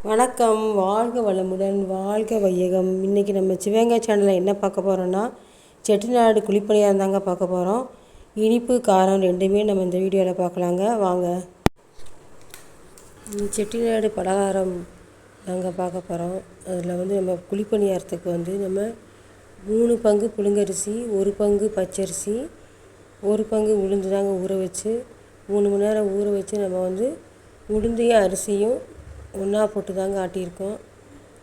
வணக்கம், வாழ்க வளமுடன், வாழ்க வையகம். இன்றைக்கி நம்ம சிவகங்கை சேனலில் என்ன பார்க்க போகிறோன்னா, செட்டிநாடு குழிப்பணியாரம் தாங்க பார்க்க போகிறோம். இனிப்பு காரம் ரெண்டுமே நம்ம இந்த வீடியோவில் பார்க்கலாங்க. வாங்க. செட்டிநாடு பலகாரம் நாங்கள் பார்க்க போகிறோம். அதில் நம்ம குழிப்பணியாரத்துக்கு நம்ம 3 பங்கு புழுங்கரிசி, 1 பங்கு பச்சரிசி, 1 பங்கு உளுந்து தாங்க ஊற வச்சு 3 மணி நேரம் ஊற வச்சு நம்ம உளுந்தையும் அரிசியும் ஒன்றா போட்டு தாங்க ஆட்டியிருக்கோம்.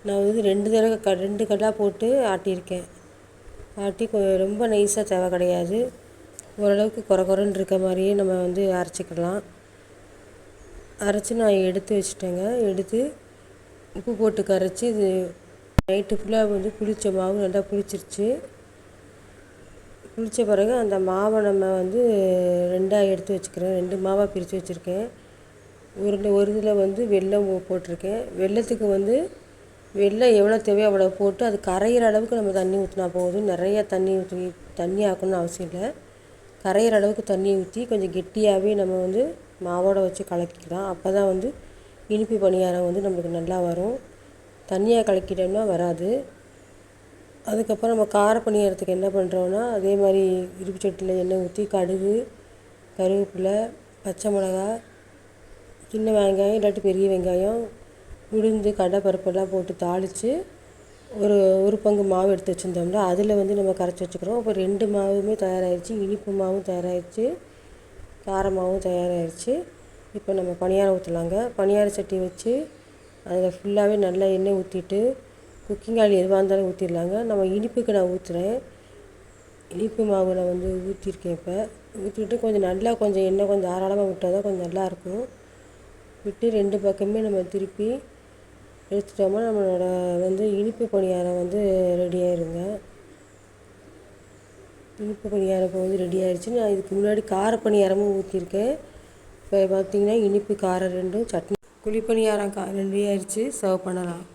நான் 2 தடவை 2 கல்லாக போட்டு ஆட்டியிருக்கேன். ஆட்டி ரொம்ப நைஸாக தேவை கிடையாது, ஓரளவுக்கு குறன்னு இருக்க மாதிரியே நம்ம அரைச்சிக்கலாம். அரைச்சி நான் எடுத்து வச்சுட்டேங்க. எடுத்து உப்பு போட்டு கரைச்சி இது நைட்டு ஃபுல்லாக புளிச்ச மாவு நல்லா புளிச்சிருச்சு. புளித்த பிறகு அந்த மாவை நம்ம 2ஆக எடுத்து வச்சுக்கிறேன். 2 மாவாக பிரித்து வச்சுருக்கேன். ஒரு இதில் வெல்லம் போட்டிருக்கேன். வெல்லத்துக்கு வெல்லம் எவ்வளோ தேவையோ அவ்வளோ போட்டு அது கரையிற அளவுக்கு நம்ம தண்ணி ஊற்றினா போதும். நிறைய தண்ணி ஆக்கணும்னு அவசியம் இல்லை. கரையிற அளவுக்கு தண்ணி ஊற்றி கொஞ்சம் கெட்டியாகவே நம்ம மாவோடு வச்சு கலக்கிக்கலாம். அப்போ தான் இனிப்பு பணியாரம் நம்மளுக்கு நல்லா வரும். தண்ணியாக கலக்கிட்டோம்னா வராது. அதுக்கப்புறம் நம்ம கார பணியாரத்துக்கு என்ன பண்ணுறோன்னா, அதே மாதிரி இருப்பு சட்டியில் எண்ணெய் ஊற்றி கடுகு, கருவேப்பிலை, பச்சை மிளகா, சின்ன வெங்காயம் இல்லாட்டி பெரிய வெங்காயம், உளுந்து, கடலைப்பருப்பெல்லாம் போட்டு தாளித்து ஒரு பங்கு மாவு எடுத்து வச்சுருந்தோம்னா அதில் நம்ம கரைச்சி வச்சுக்கிறோம். இப்போ 2 மாவுமே தயாராகிடுச்சு. இனிப்பு மாவும் தயாராகிடுச்சு, கார மாவும் தயாராகிடுச்சு. இப்போ நம்ம பணியாரம் ஊற்றலாங்க. பணியார சட்டி வச்சு அதில் ஃபுல்லாகவே நல்லா எண்ணெய் ஊற்றிட்டு, குக்கிங் ஆயில் எதுவாக இருந்தாலும் ஊற்றிடலாங்க. நம்ம இனிப்புக்கு நான் ஊற்றுறேன். இனிப்பு மாவில் ஊற்றிருக்கேன். இப்போ ஊற்றிட்டு கொஞ்சம் எண்ணெய் கொஞ்சம் தாராளமாக விட்டால் தான் கொஞ்சம் நல்லாயிருக்கும். விட்டு 2 பக்கமே நம்ம திருப்பி எடுத்துட்டோம்னா நம்மளோட இனிப்பு பணியாரம் ரெடி ஆயிருங்க. இனிப்பு பணியாரம் இப்போ ரெடி ஆயிடுச்சு. நான் இதுக்கு முன்னாடி கார பணியாரமும் ஊற்றிருக்கேன். இப்போ பார்த்திங்கன்னா இனிப்பு காரம் ரெண்டும் சட்னி குழிப்பணியாரம் ரெடி ஆயிடுச்சு. சர்வ் பண்ணலாம்.